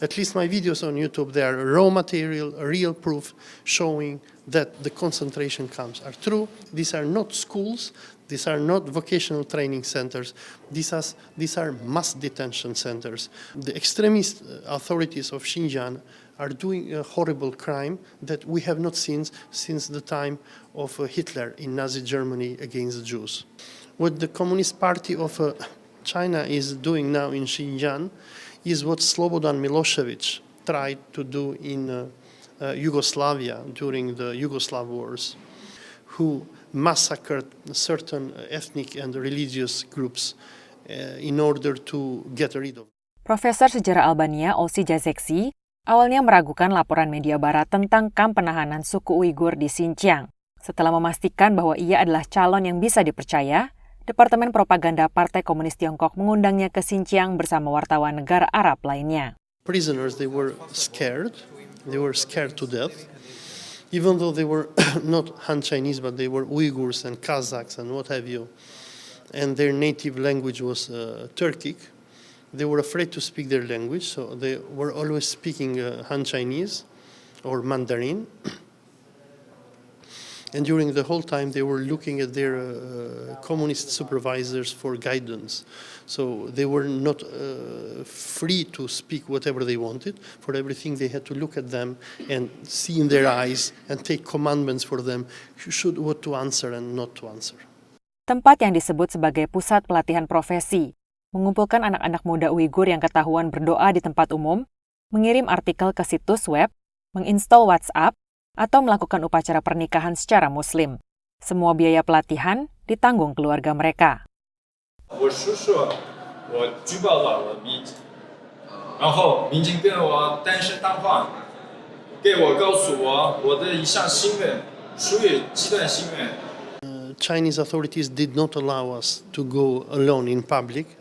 At least my videos on YouTube, they are raw material, real proof showing that the concentration camps are true. These are not schools. These are not vocational training centers. These are mass detention centers. The extremist authorities of Xinjiang are doing a horrible crime that we have not seen since the time of Hitler in Nazi Germany against the Jews. What the Communist Party of China is doing now in Xinjiang is what Slobodan Milosevic tried to do in Yugoslavia during the Yugoslav wars, who massacred certain ethnic and religious groups in order to get rid of. Profesor Sejarah Albania Olsi Jazeksi awalnya meragukan laporan media barat tentang kamp penahanan suku Uighur di Xinjiang. Setelah memastikan bahwa ia adalah calon yang bisa dipercaya, Departemen Propaganda Partai Komunis Tiongkok mengundangnya ke Xinjiang bersama wartawan negara Arab lainnya. Prisoners, they were scared to death, even though they were not Han Chinese, but they were Uyghurs and Kazakhs and what have you, and their native language was Turkic. They were afraid to speak their language, so they were always speaking Han Chinese or Mandarin. And during the whole time, they were looking at their communist supervisors for guidance. So they were not free to speak whatever they wanted. For everything, they had to look at them and see in their eyes and take commandments for them, what to answer and not to answer. Tempat yang disebut sebagai pusat pelatihan profesi, mengumpulkan anak-anak muda Uighur yang ketahuan berdoa di tempat umum, mengirim artikel ke situs web, menginstal WhatsApp, atau melakukan upacara pernikahan secara Muslim. Semua biaya pelatihan ditanggung keluarga mereka. Chinese authorities did not allow us to go alone in public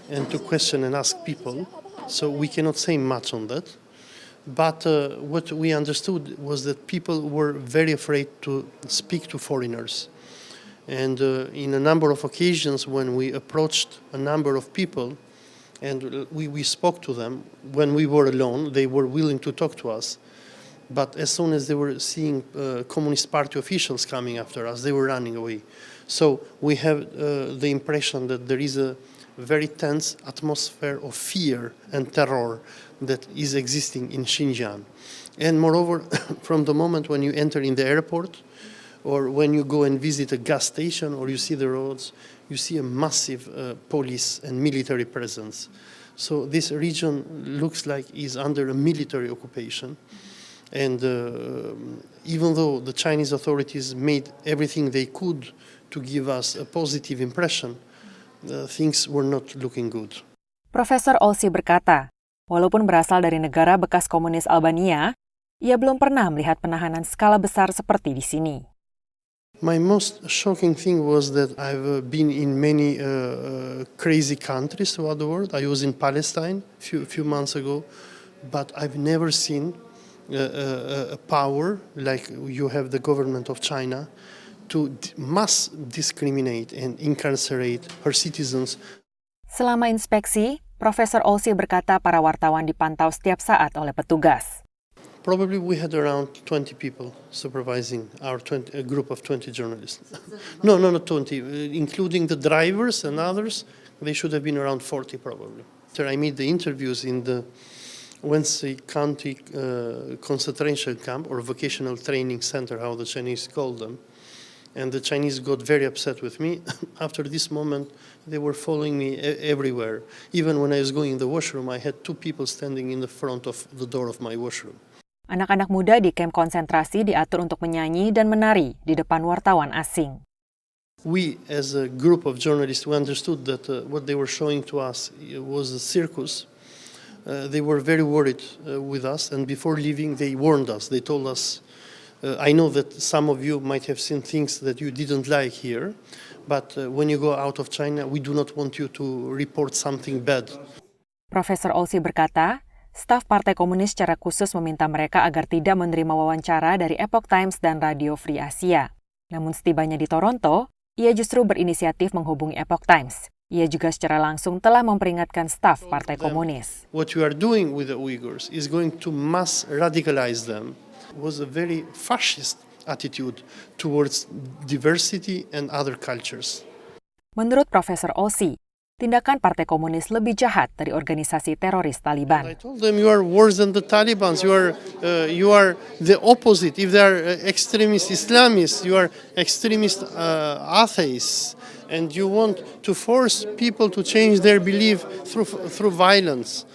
and to question and ask people, so we cannot say much on that. But what we understood was that people were very afraid to speak to foreigners. And in a number of occasions when we approached a number of people and we spoke to them, when we were alone, they were willing to talk to us. But as soon as they were seeing Communist Party officials coming after us, they were running away. So we have the impression that there is a very tense atmosphere of fear and terror that is existing in Xinjiang. And moreover, from the moment when you enter in the airport or when you go and visit a gas station or you see the roads, you see a massive police and military presence. So this region looks like is under a military occupation. And even though the Chinese authorities made everything they could to give us a positive impression, things were not looking good. Profesor Olsi berkata, walaupun berasal dari negara bekas komunis Albania, ia belum pernah melihat penahanan skala besar seperti di sini. My most shocking thing was that I've been in many crazy countries throughout the world. I was in Palestine a few months ago, but I've never seen a power like you have the government of China to mass discriminate and incarcerate her citizens. Selama inspeksi, Profesor Olsi berkata para wartawan dipantau setiap saat oleh petugas. Probably we had around 20 people supervising a group of 20 journalists. No, not 20, including the drivers and others. They should have been around 40 probably. I made the interviews in the Wensi County concentration camp or vocational training center, how the Chinese call them. And the Chinese got very upset with me. After this moment, they were following me everywhere. Even when I was going in the washroom, I had 2 people standing in the front of the door of my washroom. Anak-anak muda di kamp konsentrasi diatur untuk menyanyi dan menari di depan wartawan asing. We, as a group of journalists, we understood that what they were showing to us was a circus. They were very worried with us, and before leaving, they warned us. They told us, I know that some of you might have seen things that you didn't like here, but when you go out of China, we do not want you to report something bad. Profesor Olsi berkata, staf Partai Komunis secara khusus meminta mereka agar tidak menerima wawancara dari Epoch Times dan Radio Free Asia. Namun setibanya di Toronto, ia justru berinisiatif menghubungi Epoch Times. Ia juga secara langsung telah memperingatkan staf Partai Komunis. What you are doing with the Uyghurs is going to mass radicalize them. It was a very fascist attitude towards diversity and other cultures. Menurut Profesor Osi, tindakan Partai Komunis lebih jahat dari organisasi teroris I Taliban. told them you are worse than the Taliban. You are the opposite. If they are extremist Islamists, you are extremist atheists, and you want to force people to change their belief through violence.